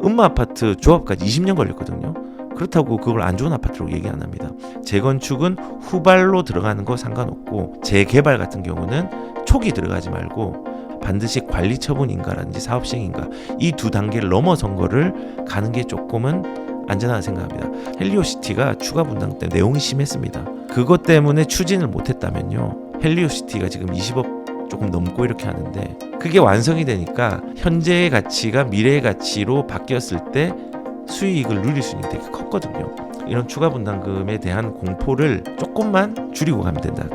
음마아파트 조합까지 20년 걸렸거든요. 그렇다고 그걸 안 좋은 아파트로 얘기 안 합니다. 재건축은 후발로 들어가는 거 상관없고, 재개발 같은 경우는 초기 들어가지 말고 반드시 관리 처분인가라든지 사업 시행인가, 이 두 단계를 넘어선 거를 가는 게 조금은 안전하다 생각합니다. 헬리오시티가 추가 분담 때문에 내용이 심했습니다. 그것 때문에 추진을 못했다면요, 헬리오시티가 지금 20억 조금 넘고 이렇게 하는데, 그게 완성이 되니까 현재의 가치가 미래의 가치로 바뀌었을 때 수익을 누릴 수 있는 게 되게 컸거든요. 이런 추가 분담금에 대한 공포를 조금만 줄이고 가면 된다.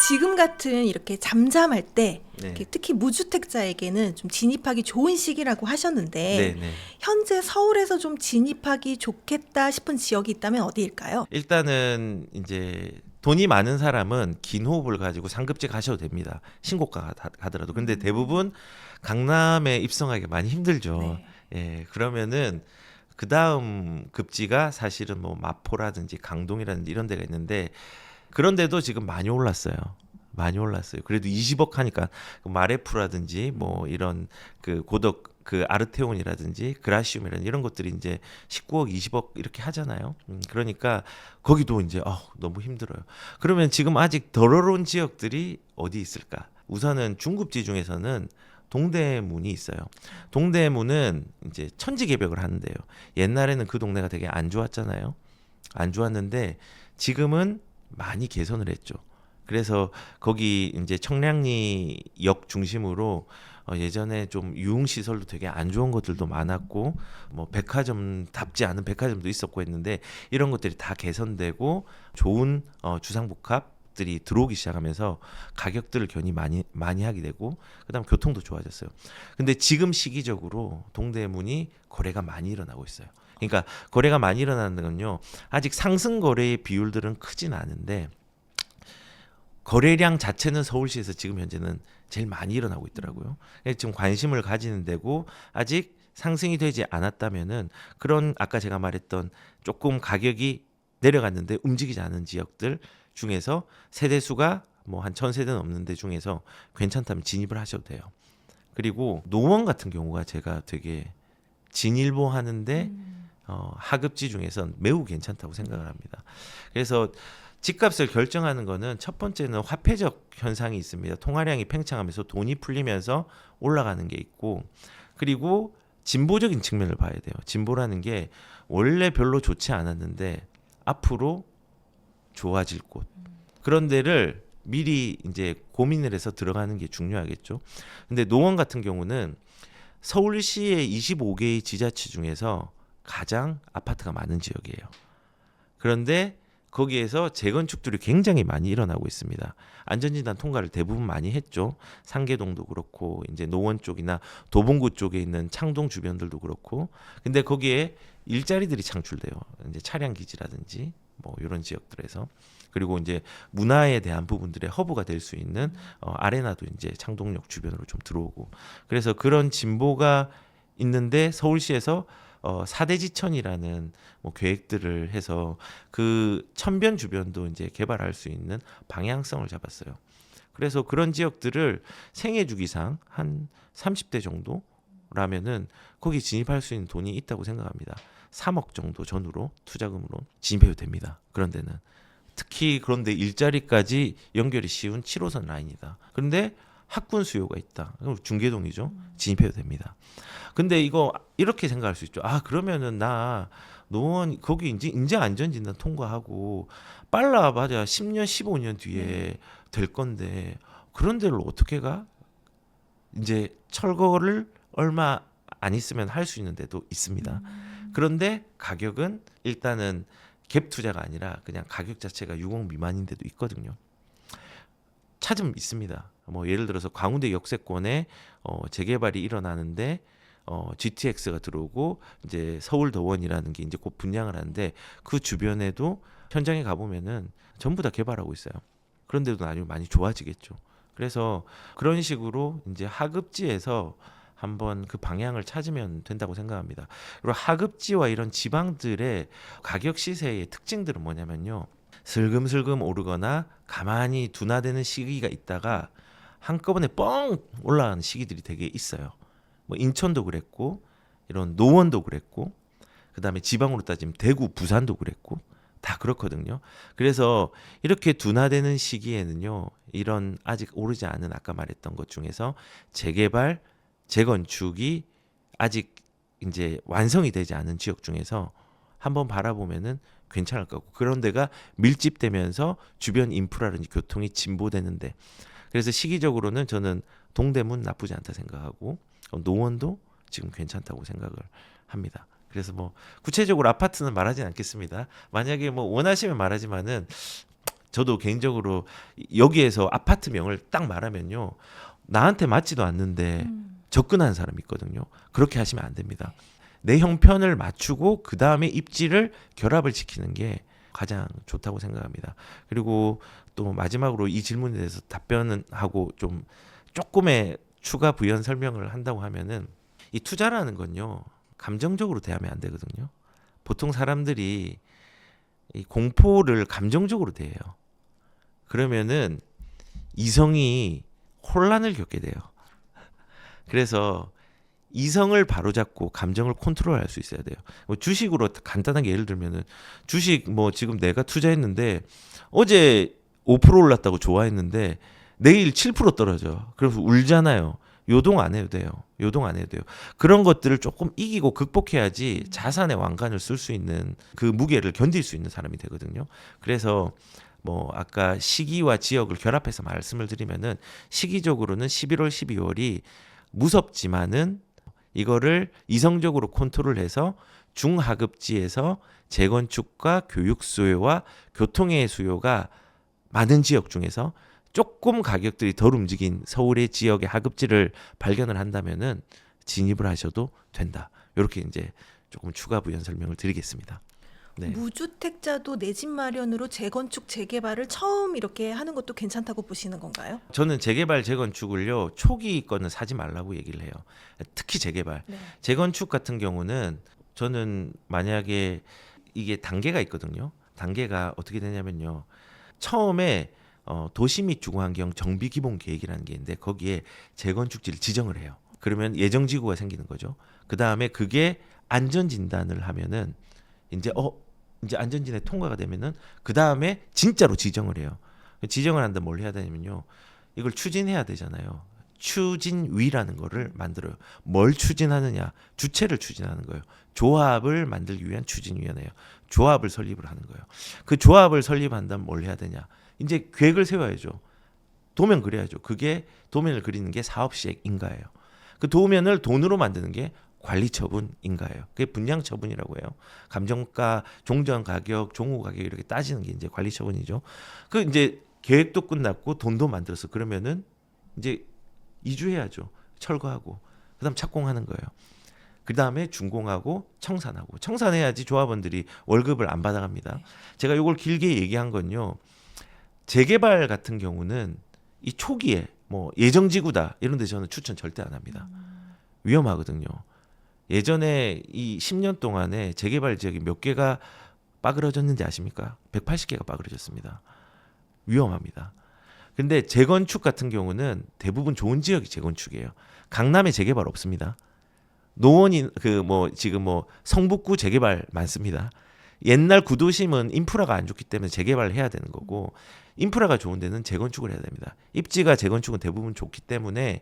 지금 같은 이렇게 잠잠할 때 네. 이렇게 특히 무주택자에게는 좀 진입하기 좋은 시기라고 하셨는데 네. 현재 서울에서 좀 진입하기 좋겠다 싶은 지역이 있다면 어디일까요? 일단은 이제 돈이 많은 사람은 긴 호흡을 가지고 상급지 가셔도 됩니다. 신고가 가더라도. 근데 대부분 강남에 입성하기 많이 힘들죠. 네. 예, 그러면은 그 다음 급지가 사실은 뭐 마포라든지 강동이라든지 이런 데가 있는데, 그런데도 지금 많이 올랐어요. 많이 올랐어요. 그래도 20억 하니까 마레프라든지 뭐 이런 그 고덕 그 아르테온이라든지 그라시움이라든지 이런 것들이 이제 19억, 20억 이렇게 하잖아요. 그러니까 거기도 이제 너무 힘들어요. 그러면 지금 아직 덜 오른 지역들이 어디 있을까? 우선은 중급지 중에서는 동대문이 있어요. 동대문은 이제 천지개벽을 하는데요. 옛날에는 그 동네가 되게 안 좋았잖아요. 안 좋았는데 지금은 많이 개선을 했죠. 그래서 거기 이제 청량리역 중심으로 예전에 좀 유흥 시설도 되게 안 좋은 것들도 많았고, 뭐 백화점답지 않은 백화점도 있었고 했는데, 이런 것들이 다 개선되고 좋은 주상복합들이 들어오기 시작하면서 가격들을 견이 많이 하게 되고, 그다음 교통도 좋아졌어요. 근데 지금 시기적으로 동대문이 거래가 많이 일어나고 있어요. 그러니까 거래가 많이 일어나는 건요, 아직 상승 거래의 비율들은 크진 않은데 거래량 자체는 서울시에서 지금 현재는 제일 많이 일어나고 있더라고요. 지금 관심을 가지는 데고, 아직 상승이 되지 않았다면은 그런 아까 제가 말했던 조금 가격이 내려갔는데 움직이지 않은 지역들 중에서 세대수가 뭐 한 1000세대 넘는 데 중에서 괜찮다면 진입을 하셔도 돼요. 그리고 노원 같은 경우가 제가 되게 진일보 하는데 하급지 중에선 매우 괜찮다고 생각을 합니다. 그래서 집값을 결정하는 거는 첫 번째는 화폐적 현상이 있습니다. 통화량이 팽창하면서 돈이 풀리면서 올라가는 게 있고, 그리고 진보적인 측면을 봐야 돼요. 진보라는 게 원래 별로 좋지 않았는데 앞으로 좋아질 곳, 그런 데를 미리 이제 고민을 해서 들어가는 게 중요하겠죠. 근데 노원 같은 경우는 서울시의 25개의 지자체 중에서 가장 아파트가 많은 지역이에요. 그런데 거기에서 재건축들이 굉장히 많이 일어나고 있습니다. 안전진단 통과를 대부분 많이 했죠. 상계동도 그렇고 이제 노원 쪽이나 도봉구 쪽에 있는 창동 주변들도 그렇고. 근데 거기에 일자리들이 창출돼요. 이제 차량 기지라든지 뭐 이런 지역들에서. 그리고 이제 문화에 대한 부분들의 허브가 될 수 있는 아레나도 이제 창동역 주변으로 좀 들어오고. 그래서 그런 진보가 있는데 서울시에서 4대지천이라는 뭐 계획들을 해서 그 천변 주변도 이제 개발할 수 있는 방향성을 잡았어요. 그래서 그런 지역들을 생애주기상 한 30대 정도라면은 거기 진입할 수 있는 돈이 있다고 생각합니다. 3억 정도 전후로 투자금으로 진입해도 됩니다. 그런 데는 특히 그런데 일자리까지 연결이 쉬운 7호선 라인이다. 그런데 학군 수요가 있다. 그럼 중계동이죠. 진입해도 됩니다. 근데 이거 이렇게 생각할 수 있죠. 그러면은 나 노원 거기 이제 안전진단 통과하고 빨라봐야 10년, 15년 뒤에 될 건데 그런 데를 어떻게 가? 이제 철거를 얼마 안 있으면 할 수 있는 데도 있습니다. 그런데 가격은 일단은 갭 투자가 아니라 그냥 가격 자체가 6억 미만인 데도 있거든요. 찾으면 있습니다. 뭐 예를 들어서 광운대 역세권에 재개발이 일어나는데 GTX가 들어오고 이제 서울더원이라는 게 이제 곧 분양을 하는데 그 주변에도 현장에 가보면은 전부 다 개발하고 있어요. 그런데도 나중에 많이 좋아지겠죠. 그래서 그런 식으로 이제 하급지에서 한번 그 방향을 찾으면 된다고 생각합니다. 그리고 하급지와 이런 지방들의 가격 시세의 특징들은 뭐냐면요. 슬금슬금 오르거나 가만히 둔화되는 시기가 있다가 한꺼번에 뻥 올라가는 시기들이 되게 있어요. 뭐 인천도 그랬고 이런 노원도 그랬고 그다음에 지방으로 따지면 대구, 부산도 그랬고 다 그렇거든요. 그래서 이렇게 둔화되는 시기에는요. 이런 아직 오르지 않은 아까 말했던 것 중에서 재개발, 재건축이 아직 이제 완성이 되지 않은 지역 중에서 한번 바라보면은 괜찮을 거고 그런 데가 밀집되면서 주변 인프라든지 교통이 진보되는데 그래서 시기적으로는 저는 동대문 나쁘지 않다 생각하고 노원도 지금 괜찮다고 생각을 합니다. 그래서 뭐 구체적으로 아파트는 말하진 않겠습니다. 만약에 뭐 원하시면 말하지만은 저도 개인적으로 여기에서 아파트명을 딱 말하면요. 나한테 맞지도 않는데 접근하는 사람이 있거든요. 그렇게 하시면 안 됩니다. 내 형편을 맞추고 그 다음에 입지를 결합을 시키는 게 가장 좋다고 생각합니다. 그리고 또 마지막으로 이 질문에 대해서 답변은 하고 좀 조금의 추가 부연 설명을 한다고 하면은 이 투자라는 건요. 감정적으로 대하면 안 되거든요. 보통 사람들이 이 공포를 감정적으로 대해요. 그러면은 이성이 혼란을 겪게 돼요. 그래서 이성을 바로잡고 감정을 컨트롤할 수 있어야 돼요. 뭐 주식으로 간단하게 예를 들면은 주식 뭐 지금 내가 투자했는데 어제 5% 올랐다고 좋아했는데 내일 7% 떨어져. 그래서 울잖아요. 요동 안 해도 돼요. 요동 안 해도 돼요. 그런 것들을 조금 이기고 극복해야지 자산의 왕관을 쓸 수 있는 그 무게를 견딜 수 있는 사람이 되거든요. 그래서 뭐 아까 시기와 지역을 결합해서 말씀을 드리면은 시기적으로는 11월, 12월이 무섭지만은 이거를 이성적으로 컨트롤해서 중하급지에서 재건축과 교육 수요와 교통의 수요가 많은 지역 중에서 조금 가격들이 덜 움직인 서울의 지역의 하급지를 발견을 한다면은 진입을 하셔도 된다. 이렇게 이제 조금 추가 부연 설명을 드리겠습니다. 네. 무주택자도 내 집 마련으로 재건축, 재개발을 처음 이렇게 하는 것도 괜찮다고 보시는 건가요? 저는 재개발, 재건축을요 초기 거는 사지 말라고 얘기를 해요. 특히 재개발, 네. 재건축 같은 경우는 저는 만약에 이게 단계가 있거든요. 단계가 어떻게 되냐면요. 처음에 도시 및 주거환경 정비 기본 계획이라는 게 있는데 거기에 재건축지를 지정을 해요. 그러면 예정지구가 생기는 거죠. 그 다음에 그게 안전 진단을 하면은 이제 안전진에 통과가 되면은 그 다음에 진짜로 지정을 해요. 지정을 한다 뭘 해야 되냐면요. 이걸 추진해야 되잖아요. 추진위라는 거를 만들어요. 뭘 추진하느냐? 주체를 추진하는 거예요. 조합을 만들기 위한 추진위원회예요. 조합을 설립을 하는 거예요. 그 조합을 설립한다면 뭘 해야 되냐? 이제 계획을 세워야죠. 도면 그려야죠. 그게 도면을 그리는 게 사업시행 인가예요. 그 도면을 돈으로 만드는 게 관리처분 인가예요. 그게 분양처분이라고 해요. 감정가, 종전 가격, 종후 가격 이렇게 따지는 게 이제 관리처분이죠. 그 이제 계획도 끝났고 돈도 만들었어. 그러면은 이제 이주해야죠. 철거하고 그다음 착공하는 거예요. 그 다음에 준공하고 청산하고 청산해야지 조합원들이 월급을 안 받아갑니다. 제가 이걸 길게 얘기한 건요. 재개발 같은 경우는 이 초기에 뭐 예정지구다 이런 데 저는 추천 절대 안 합니다. 위험하거든요. 예전에 이 10년 동안에 재개발 지역이 몇 개가 빠그러졌는지 아십니까? 180개가 빠그러졌습니다. 위험합니다. 근데 재건축 같은 경우는 대부분 좋은 지역이 재건축이에요. 강남에 재개발 없습니다. 노원이 지금 성북구 재개발 많습니다. 옛날 구도심은 인프라가 안 좋기 때문에 재개발을 해야 되는 거고 인프라가 좋은 데는 재건축을 해야 됩니다. 입지가 재건축은 대부분 좋기 때문에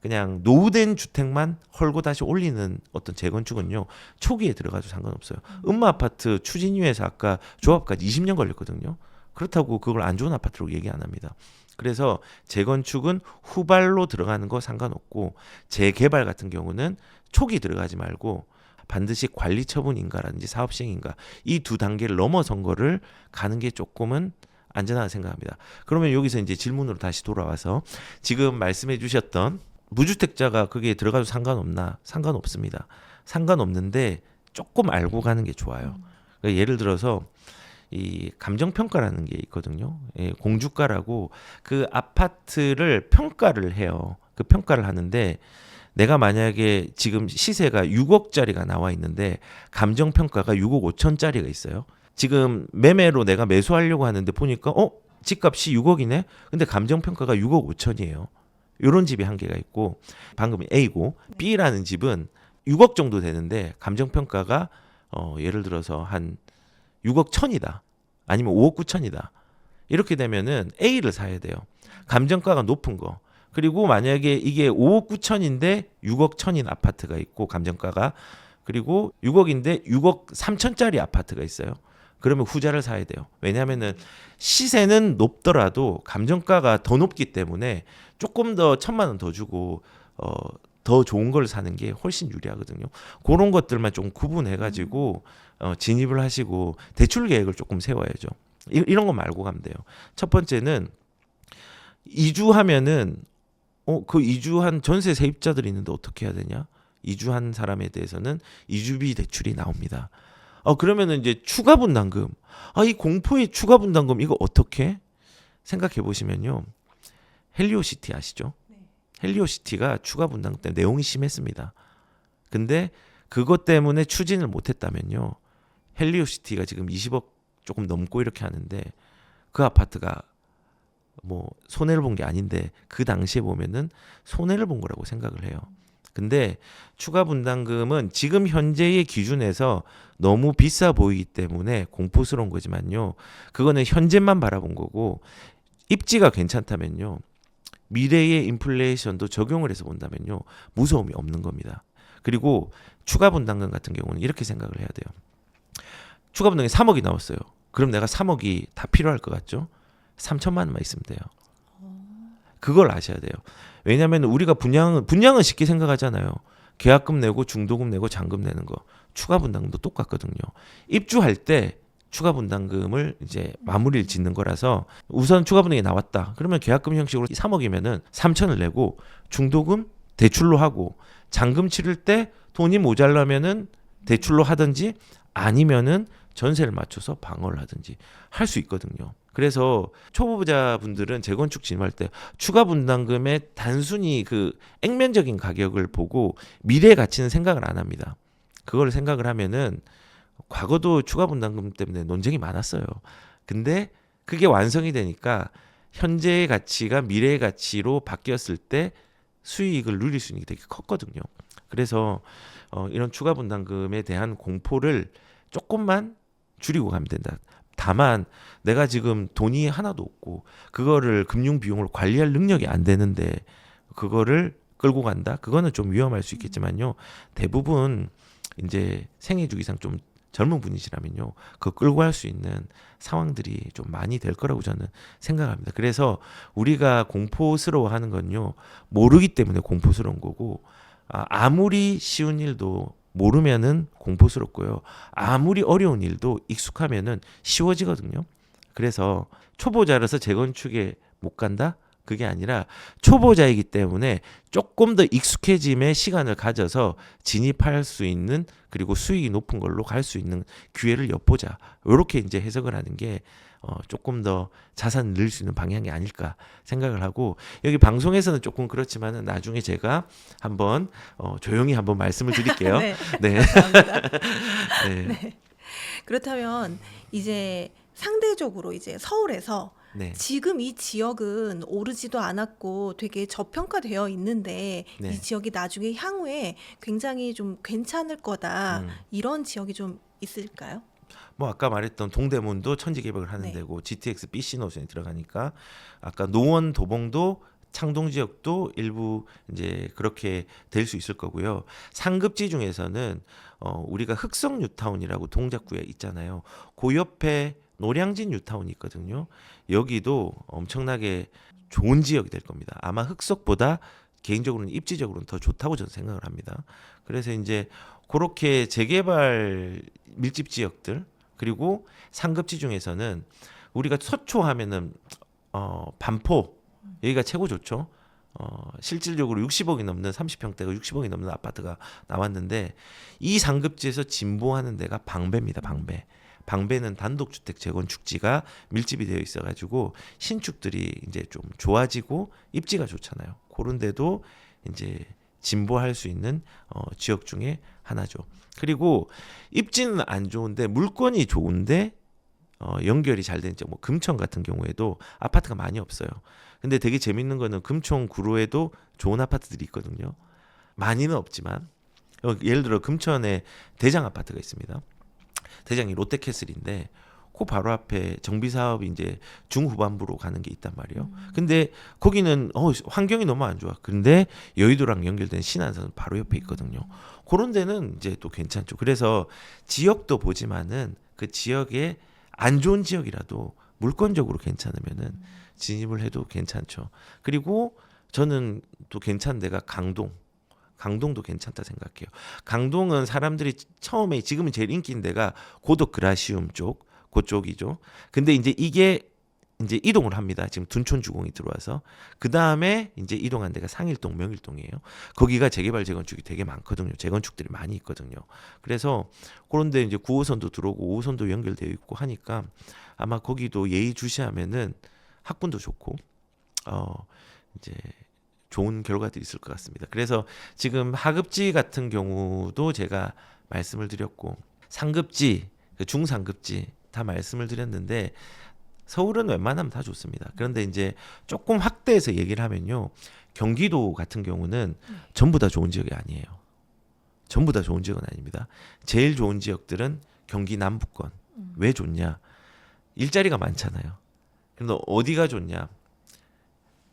그냥 노후된 주택만 헐고 다시 올리는 어떤 재건축은요 초기에 들어가도 상관없어요. 음마아파트 추진위에서 아까 조합까지 20년 걸렸거든요. 그렇다고 그걸 안 좋은 아파트로 얘기 안 합니다. 그래서 재건축은 후발로 들어가는 거 상관없고 재개발 같은 경우는 초기 들어가지 말고 반드시 관리처분인가라든지 사업시행인가 이 두 단계를 넘어선 거를 가는 게 조금은 안전하다 생각합니다. 그러면 여기서 이제 질문으로 다시 돌아와서 지금 말씀해 주셨던 무주택자가 거기에 들어가도 상관없나? 상관없습니다. 상관없는데 조금 알고 가는 게 좋아요. 그러니까 예를 들어서 이 감정 평가라는 게 있거든요. 예, 공주가라고 그 아파트를 평가를 해요. 그 평가를 하는데 내가 만약에 지금 시세가 6억짜리가 나와 있는데 감정 평가가 6억 5천짜리가 있어요. 지금 매매로 내가 매수하려고 하는데 보니까 집값이 6억이네. 근데 감정 평가가 6억 5천이에요. 요런 집이 한 개가 있고 방금 A고 B라는 집은 6억 정도 되는데 감정 평가가 예를 들어서 한 6억 1천이다. 아니면 5억 9천이다. 이렇게 되면은 A를 사야 돼요. 감정가가 높은 거. 그리고 만약에 이게 5억 9천인데 6억 1천인 아파트가 있고 감정가가 그리고 6억인데 6억 3천짜리 아파트가 있어요. 그러면 후자를 사야 돼요. 왜냐하면은 시세는 높더라도 감정가가 더 높기 때문에 조금 더 1,000만 원 더 주고 더 좋은 걸 사는 게 훨씬 유리하거든요. 그런 것들만 좀 구분해 가지고 진입을 하시고 대출 계획을 조금 세워야죠. 이런 거 말고 가면 돼요. 첫 번째는 이주하면은 그 이주한 전세 세입자들이 있는데 어떻게 해야 되냐? 이주한 사람에 대해서는 이주비 대출이 나옵니다. 그러면은 이제 추가 분담금. 이 공포의 추가 분담금 이거 어떻게 생각해 보시면요. 헬리오시티 아시죠? 네. 헬리오시티가 추가 분담금 때문에 내용이 심했습니다. 근데 그것 때문에 추진을 못 했다면요. 헬리오시티가 지금 20억 조금 넘고 이렇게 하는데 그 아파트가 뭐 손해를 본 게 아닌데 그 당시에 보면은 손해를 본 거라고 생각을 해요. 근데 추가 분담금은 지금 현재의 기준에서 너무 비싸 보이기 때문에 공포스러운 거지만요. 그거는 현재만 바라본 거고 입지가 괜찮다면요. 미래의 인플레이션도 적용을 해서 본다면요. 무서움이 없는 겁니다. 그리고 추가 분담금 같은 경우는 이렇게 생각을 해야 돼요. 추가 분담금이 3억이 나왔어요. 그럼 내가 3억이 다 필요할 것 같죠? 3천만 원만 있으면 돼요. 그걸 아셔야 돼요. 왜냐하면 우리가 분양은 쉽게 생각하잖아요. 계약금 내고 중도금 내고 잔금 내는 거. 추가 분담금도 똑같거든요. 입주할 때 추가 분담금을 이제 마무리를 짓는 거라서 우선 추가 분담금이 나왔다. 그러면 계약금 형식으로 3억이면은 3천을 내고 중도금 대출로 하고 잔금 치를 때 돈이 모자라면은 대출로 하든지 아니면은 전세를 맞춰서 방어를 하든지 할 수 있거든요. 그래서 초보자분들은 재건축 진입할 때 추가 분담금의 단순히 그 액면적인 가격을 보고 미래 가치는 생각을 안 합니다. 그걸 생각을 하면은 과거도 추가 분담금 때문에 논쟁이 많았어요. 근데 그게 완성이 되니까 현재의 가치가 미래의 가치로 바뀌었을 때 수익을 누릴 수 있는 게 되게 컸거든요. 그래서 이런 추가 분담금에 대한 공포를 조금만 줄이고 가면 된다. 다만 내가 지금 돈이 하나도 없고 그거를 금융 비용을 관리할 능력이 안 되는데 그거를 끌고 간다? 그거는 좀 위험할 수 있겠지만요. 대부분 이제 생애 주기상 좀 젊은 분이시라면요. 그거 끌고 갈 수 있는 상황들이 좀 많이 될 거라고 저는 생각합니다. 그래서 우리가 공포스러워하는 건요. 모르기 때문에 공포스러운 거고 아무리 쉬운 일도 모르면은 공포스럽고요. 아무리 어려운 일도 익숙하면은 쉬워지거든요. 그래서 초보자라서 재건축에 못 간다? 그게 아니라 초보자이기 때문에 조금 더 익숙해짐의 시간을 가져서 진입할 수 있는 그리고 수익이 높은 걸로 갈 수 있는 기회를 엿보자. 이렇게 이제 해석을 하는 게 조금 더 자산을 늘릴 수 있는 방향이 아닐까 생각을 하고 여기 방송에서는 조금 그렇지만은 나중에 제가 한번 조용히 한번 말씀을 드릴게요. 네. 네. 감사합니다. 네. 네. 그렇다면 이제 상대적으로 이제 서울에서 네. 지금 이 지역은 오르지도 않았고 되게 저평가되어 있는데 네. 이 지역이 나중에 향후에 굉장히 좀 괜찮을 거다. 이런 지역이 좀 있을까요? 뭐 아까 말했던 동대문도 천지 개벽을 하는 네. 데고 GTX BC 노선이 들어가니까 아까 노원 도봉도 창동 지역도 일부 이제 그렇게 될 수 있을 거고요. 상급지 중에서는 우리가 흑성 뉴타운이라고 동작구에 있잖아요. 그 옆에 노량진 뉴타운이 있거든요. 여기도 엄청나게 좋은 지역이 될 겁니다. 아마 흑석보다 개인적으로는 입지적으로는 더 좋다고 저는 생각을 합니다. 그래서 이제 그렇게 재개발 밀집 지역들 그리고 상급지 중에서는 우리가 서초하면은 반포 여기가 최고 좋죠. 실질적으로 60억이 넘는 30평대가 60억이 넘는 아파트가 나왔는데 이 상급지에서 진보하는 데가 방배입니다. 방배. 방배는 단독주택 재건축지가 밀집이 되어 있어가지고 신축들이 이제 좀 좋아지고 입지가 좋잖아요. 그런 데도 이제 진보할 수 있는 지역 중에 하나죠. 그리고 입지는 안 좋은데 물건이 좋은데 연결이 잘 되는 지역, 뭐 금천 같은 경우에도 아파트가 많이 없어요. 근데 되게 재밌는 거는 금천 구로에도 좋은 아파트들이 있거든요. 많이는 없지만 예를 들어 금천에 대장 아파트가 있습니다. 대장이 롯데캐슬인데 그 바로 앞에 정비 사업이 이제 중후반부로 가는 게 있단 말이에요. 근데 거기는 환경이 너무 안 좋아. 근데 여의도랑 연결된 신안선은 바로 옆에 있거든요. 그런 데는 이제 또 괜찮죠. 그래서 지역도 보지만은 그 지역에 안 좋은 지역이라도 물건적으로 괜찮으면은 진입을 해도 괜찮죠. 그리고 저는 또 괜찮은 데가 강동도 괜찮다 생각해요. 강동은 사람들이 처음에 지금은 제일 인기 있는 데가 고덕 그라시움 쪽 그쪽이죠. 근데 이제 이게 이제 이동을 합니다. 지금 둔촌 주공이 들어와서 그 다음에 이제 이동한 데가 상일동, 명일동이에요. 거기가 재개발 재건축이 되게 많거든요. 재건축들이 많이 있거든요. 그래서 그런데 이제 9호선도 들어오고 5호선도 연결되어 있고 하니까 아마 거기도 예의주시하면은 학군도 좋고 이제 좋은 결과들이 있을 것 같습니다. 그래서 지금 하급지 같은 경우도 제가 말씀을 드렸고 상급지, 중상급지 다 말씀을 드렸는데 서울은 웬만하면 다 좋습니다. 그런데 이제 조금 확대해서 얘기를 하면요. 경기도 같은 경우는 전부 다 좋은 지역이 아니에요. 전부 다 좋은 지역은 아닙니다. 제일 좋은 지역들은 경기 남부권. 왜 좋냐? 일자리가 많잖아요. 그런데 어디가 좋냐?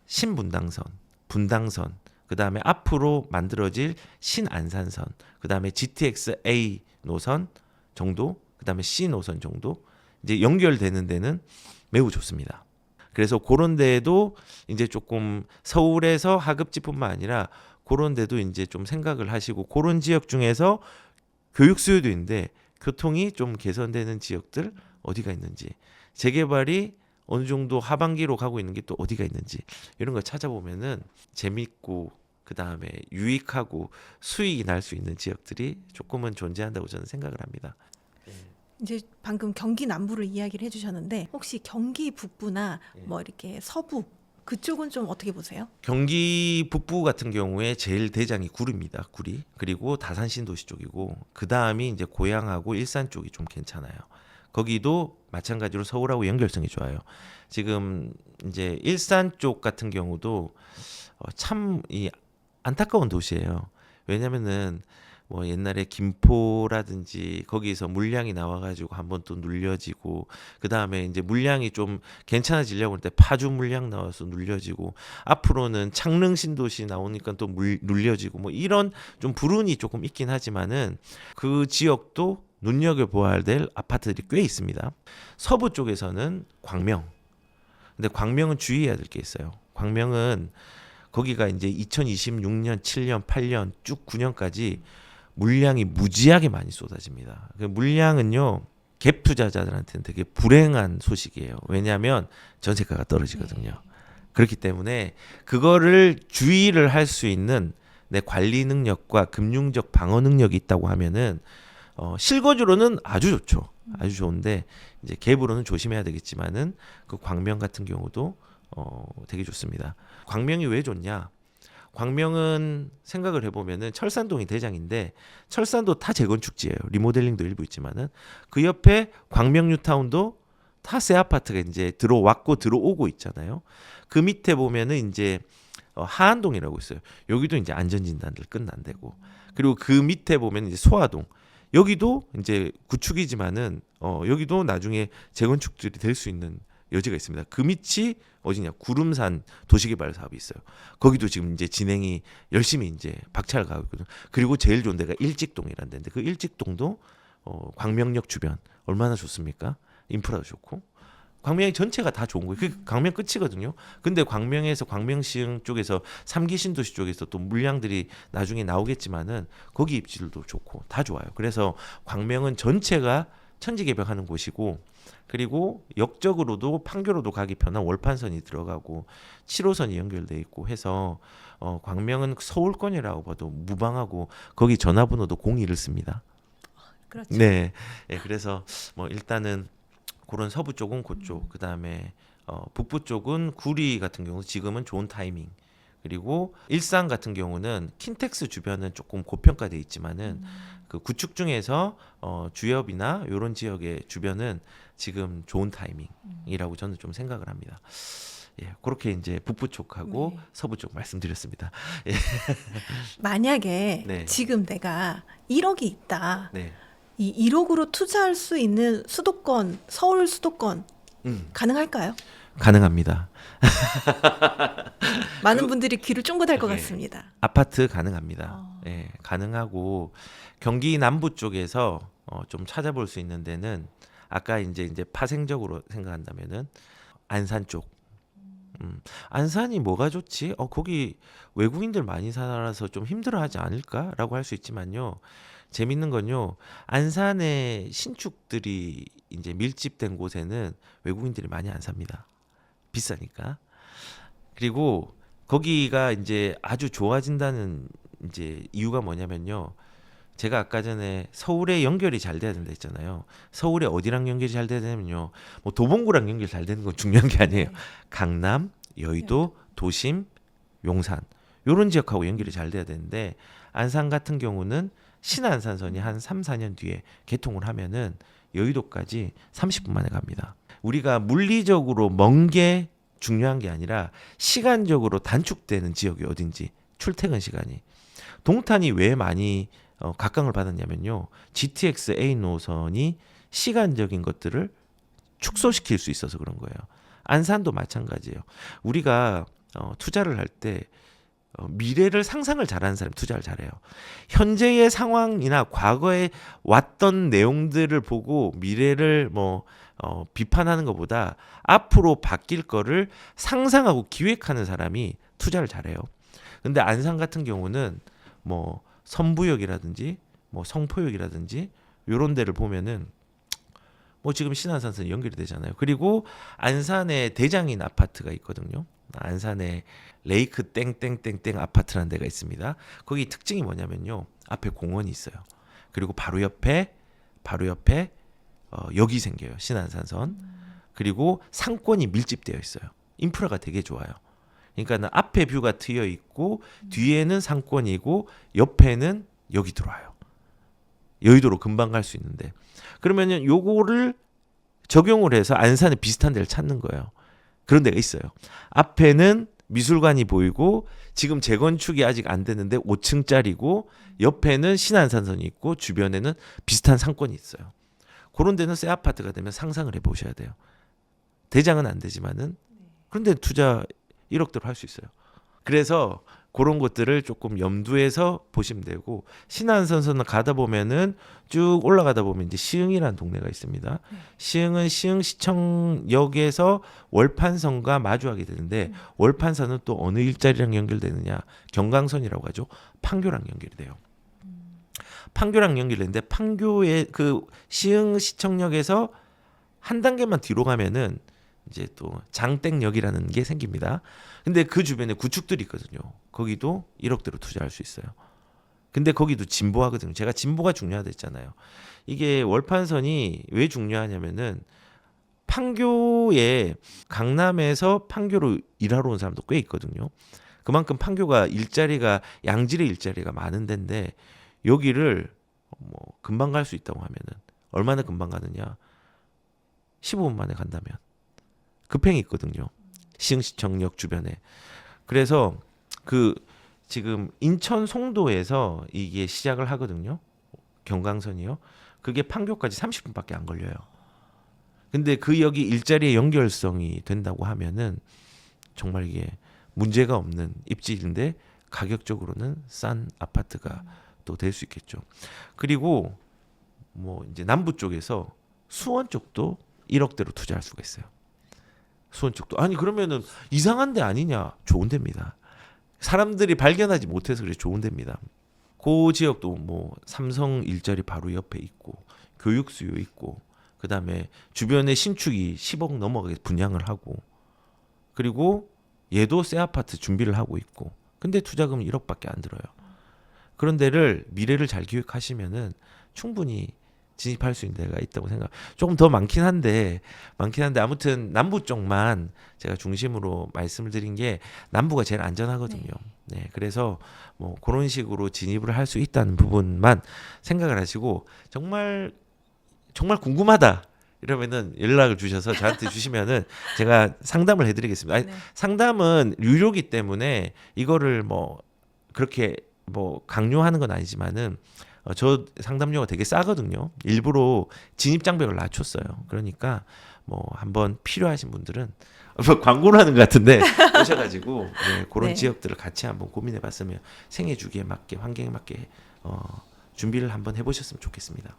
신분당선, 분당선, 그 다음에 앞으로 만들어질 신안산선, 그 다음에 GTX-A 노선 정도, 그 다음에 C 노선 정도 이제 연결되는 데는 매우 좋습니다. 그래서 그런 데에도 이제 조금 서울에서 하급지뿐만 아니라 그런 데도 이제 좀 생각을 하시고 그런 지역 중에서 교육 수요도 있는데 교통이 좀 개선되는 지역들 어디가 있는지 재개발이 어느 정도 하반기로 가고 있는 게 또 어디가 있는지 이런 걸 찾아보면은 재밌고 그 다음에 유익하고 수익이 날 수 있는 지역들이 조금은 존재한다고 저는 생각을 합니다. 이제 방금 경기 남부를 이야기를 해주셨는데 혹시 경기 북부나 뭐 이렇게 서부 그쪽은 좀 어떻게 보세요? 경기 북부 같은 경우에 제일 대장이 구리입니다. 구리. 그리고 다산 신도시 쪽이고 그 다음이 이제 고양하고 일산 쪽이 좀 괜찮아요. 거기도 마찬가지로 서울하고 연결성이 좋아요. 지금 이제 일산 쪽 같은 경우도 참 이 안타까운 도시예요. 왜냐면은 뭐 옛날에 김포라든지 거기서 물량이 나와가지고 한번 또 눌려지고 그 다음에 이제 물량이 좀 괜찮아지려고 할 때 파주 물량 나와서 눌려지고 앞으로는 창릉 신도시 나오니까 또 눌려지고 뭐 이런 좀 불운이 조금 있긴 하지만은 그 지역도 눈여겨보아야 될 아파트들이 꽤 있습니다. 서부 쪽에서는 광명. 근데 광명은 주의해야 될 게 있어요. 광명은 거기가 이제 2026년, 7년, 8년 쭉 9년까지 물량이 무지하게 많이 쏟아집니다. 그 물량은요 갭 투자자들한테는 되게 불행한 소식이에요. 왜냐하면 전세가가 떨어지거든요. 그렇기 때문에 그거를 주의를 할 수 있는 내 관리 능력과 금융적 방어 능력이 있다고 하면은 실거주로는 아주 좋죠. 아주 좋은데 이제 갭으로는 조심해야 되겠지만은 그 광명 같은 경우도 되게 좋습니다. 광명이 왜 좋냐? 광명은 생각을 해보면은 철산동이 대장인데 철산도 다 재건축지예요. 리모델링도 일부 있지만은 그 옆에 광명 뉴타운도 다 새 아파트가 이제 들어왔고 들어오고 있잖아요. 그 밑에 보면은 이제 하안동이라고 있어요. 여기도 이제 안전진단들 끝난대고 그리고 그 밑에 보면 이제 소화동 여기도 이제 구축이지만은 여기도 나중에 재건축들이 될 수 있는 여지가 있습니다. 그 밑이 어디냐? 구름산 도시개발 사업이 있어요. 거기도 지금 이제 진행이 열심히 이제 박차를 가고 있거든요. 그리고 제일 좋은 데가 일직동이라는 데인데 그 일직동도 광명역 주변 얼마나 좋습니까? 인프라도 좋고 광명이 전체가 다 좋은 거예요. 그 광명 끝이거든요. 근데 광명에서 광명시흥 쪽에서 3기 신도시 쪽에서 또 물량들이 나중에 나오겠지만은 거기 입지들도 좋고 다 좋아요. 그래서 광명은 전체가 천지개벽하는 곳이고 그리고 역적으로도 판교로도 가기 편한 월판선이 들어가고 7호선이 연결돼 있고 해서 광명은 서울권이라고 봐도 무방하고 거기 전화번호도 02를 씁니다. 그렇죠. 네. 예, 그래서 뭐 일단은 그런 서부 쪽은 그쪽, 그다음에 북부 쪽은 구리 같은 경우 지금은 좋은 타이밍. 그리고 일산 같은 경우는 킨텍스 주변은 조금 고평가돼 있지만은 그 구축 중에서 주엽이나 이런 지역의 주변은 지금 좋은 타이밍이라고 저는 좀 생각을 합니다. 예, 그렇게 이제 북부 쪽하고 네. 서부 쪽 말씀드렸습니다. 만약에 네. 지금 내가 1억이 있다. 네. 이 1억으로 투자할 수 있는 수도권, 서울 수도권 가능할까요? 가능합니다. 많은 분들이 귀를 쫑긋할 것 예. 같습니다. 아파트 가능합니다. 어. 예, 가능하고 경기 남부 쪽에서 좀 찾아볼 수 있는 데는 아까 이제 파생적으로 생각한다면은 안산 쪽. 안산이 뭐가 좋지? 거기 외국인들 많이 살아서 좀 힘들어하지 않을까라고 할 수 있지만요. 재밌는 건요. 안산의 신축들이 이제 밀집된 곳에는 외국인들이 많이 안 삽니다. 비싸니까. 그리고 거기가 이제 아주 좋아진다는 이제 이유가 뭐냐면요. 제가 아까 전에 서울에 연결이 잘 돼야 된다 했잖아요. 서울에 어디랑 연결이 잘 돼야 되냐면요. 뭐 도봉구랑 연결이 잘 되는 건 중요한 게 아니에요. 강남, 여의도, 도심, 용산 요런 지역하고 연결이 잘 돼야 되는데 안산 같은 경우는 신안산선이 한 3, 4년 뒤에 개통을 하면은 여의도까지 30분 만에 갑니다. 우리가 물리적으로 먼 게 중요한 게 아니라 시간적으로 단축되는 지역이 어딘지 출퇴근 시간이 동탄이 왜 많이 각광을 받았냐면요. GTX A 노선이 시간적인 것들을 축소시킬 수 있어서 그런 거예요. 안산도 마찬가지예요. 우리가 투자를 할 때 미래를 상상을 잘하는 사람이 투자를 잘해요. 현재의 상황이나 과거에 왔던 내용들을 보고 미래를 비판하는 것보다 앞으로 바뀔 거를 상상하고 기획하는 사람이 투자를 잘해요. 근데 안산 같은 경우는 뭐 선부역이라든지 뭐 성포역이라든지 요런 데를 보면은 뭐 지금 신안산선 연결이 되잖아요. 그리고 안산에 대장인 아파트가 있거든요. 안산에 레이크 땡땡땡땡 아파트라는 데가 있습니다. 거기 특징이 뭐냐면요. 앞에 공원이 있어요. 그리고 바로 옆에 역이 생겨요. 신안산선. 그리고 상권이 밀집되어 있어요. 인프라가 되게 좋아요. 그러니까 앞에 뷰가 트여 있고 뒤에는 상권이고 옆에는 역이 들어와요. 여의도로 금방 갈 수 있는데 그러면은 요거를 적용을 해서 안산에 비슷한 데를 찾는 거예요. 그런 데가 있어요. 앞에는 미술관이 보이고 지금 재건축이 아직 안 됐는데 5층짜리고 옆에는 신안산선이 있고 주변에는 비슷한 상권이 있어요. 그런 데는 새 아파트가 되면 상상을 해보셔야 돼요. 대장은 안 되지만은 그런데 투자 1억대로 할 수 있어요. 그래서 그런 것들을 조금 염두에서 보시면 되고 신안선선을 가다 보면은 쭉 올라가다 보면 이제 시흥이라는 동네가 있습니다. 시흥은 시흥시청역에서 월판선과 마주하게 되는데 월판선은 또 어느 일자리랑 연결되느냐 경강선이라고 하죠. 판교랑 연결이 돼요. 판교랑 연결되는데 판교의 그 시흥시청역에서 한 단계만 뒤로 가면은 이제 또 장땡역이라는 게 생깁니다. 근데 그 주변에 구축들이 있거든요. 거기도 1억대로 투자할 수 있어요. 근데 거기도 진보하거든요. 제가 진보가 중요하다 했잖아요. 이게 월판선이 왜 중요하냐면은 판교에 강남에서 판교로 일하러 온 사람도 꽤 있거든요. 그만큼 판교가 일자리가 양질의 일자리가 많은 데인데 여기를 뭐 금방 갈 수 있다고 하면은 얼마나 금방 가느냐? 15분 만에 간다면 급행이 있거든요. 시흥시청역 주변에. 그래서 그 지금 인천 송도에서 이게 시작을 하거든요. 경강선이요. 그게 판교까지 30분밖에 안 걸려요. 근데 그 역이 일자리의 연결성이 된다고 하면은 정말 이게 문제가 없는 입지인데 가격적으로는 싼 아파트가 또 될 수 있겠죠. 그리고 뭐 이제 남부 쪽에서 수원 쪽도 1억대로 투자할 수가 있어요. 수원 쪽도 아니 그러면은 이상한 데 아니냐? 좋은 데입니다. 사람들이 발견하지 못해서 그래 좋은 데입니다. 그 지역도 뭐 삼성 일자리 바로 옆에 있고 교육 수요 있고 그다음에 주변에 신축이 10억 넘어가게 분양을 하고 그리고 얘도 새 아파트 준비를 하고 있고 근데 투자금은 1억밖에 안 들어요. 그런 데를 미래를 잘 기획하시면은 충분히 진입할 수 있는 데가 있다고 생각. 조금 더 많긴 한데 아무튼 남부 쪽만 제가 중심으로 말씀을 드린 게 남부가 제일 안전하거든요. 네, 그래서 뭐 그런 식으로 진입을 할 수 있다는 부분만 생각을 하시고 정말 궁금하다. 이러면은 연락을 주셔서 저한테 주시면은 제가 상담을 해드리겠습니다. 아니, 네. 상담은 유료기 때문에 이거를 뭐 그렇게 뭐 강요하는 건 아니지만은 저 상담료가 되게 싸거든요. 일부러 진입 장벽을 낮췄어요. 그러니까 뭐 한번 필요하신 분들은 뭐 광고를 하는 것 같은데 오셔가지고 네, 그런 네. 지역들을 같이 한번 고민해봤으면 생애 주기에 맞게 환경에 맞게 준비를 한번 해보셨으면 좋겠습니다.